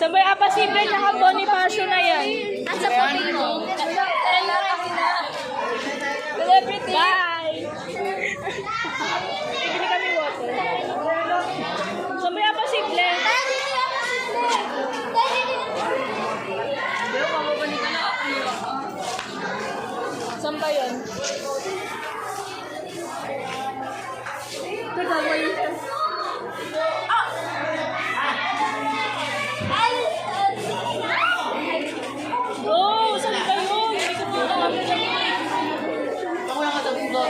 Sa may Apasible tsaka Bonifacio na yan. At sa papi mo. Celebrity! Bye! Bibili kami water. Sa may Apasible. Saan ba yun? Teka, may... Oh, saan ba yun? Hindi ko po alam. Ako lang ito yung vlog.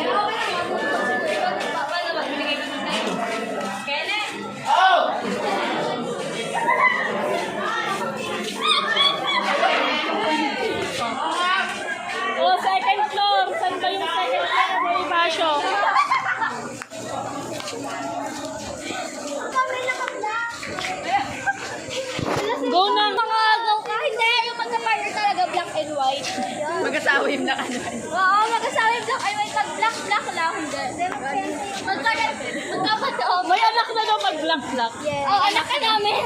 Oh, second floor. Saan ba yung second floor na Bonifacio? Go na. Mga agaw ka. Hindi, yung magka-partner talaga black and white. Mag-asawa yung black and white. Oo, mag-asawa yung black and white. Pag black lang, hindi. Magkakataon. May anak na daw mag-black-black. Oo, anak ka namin.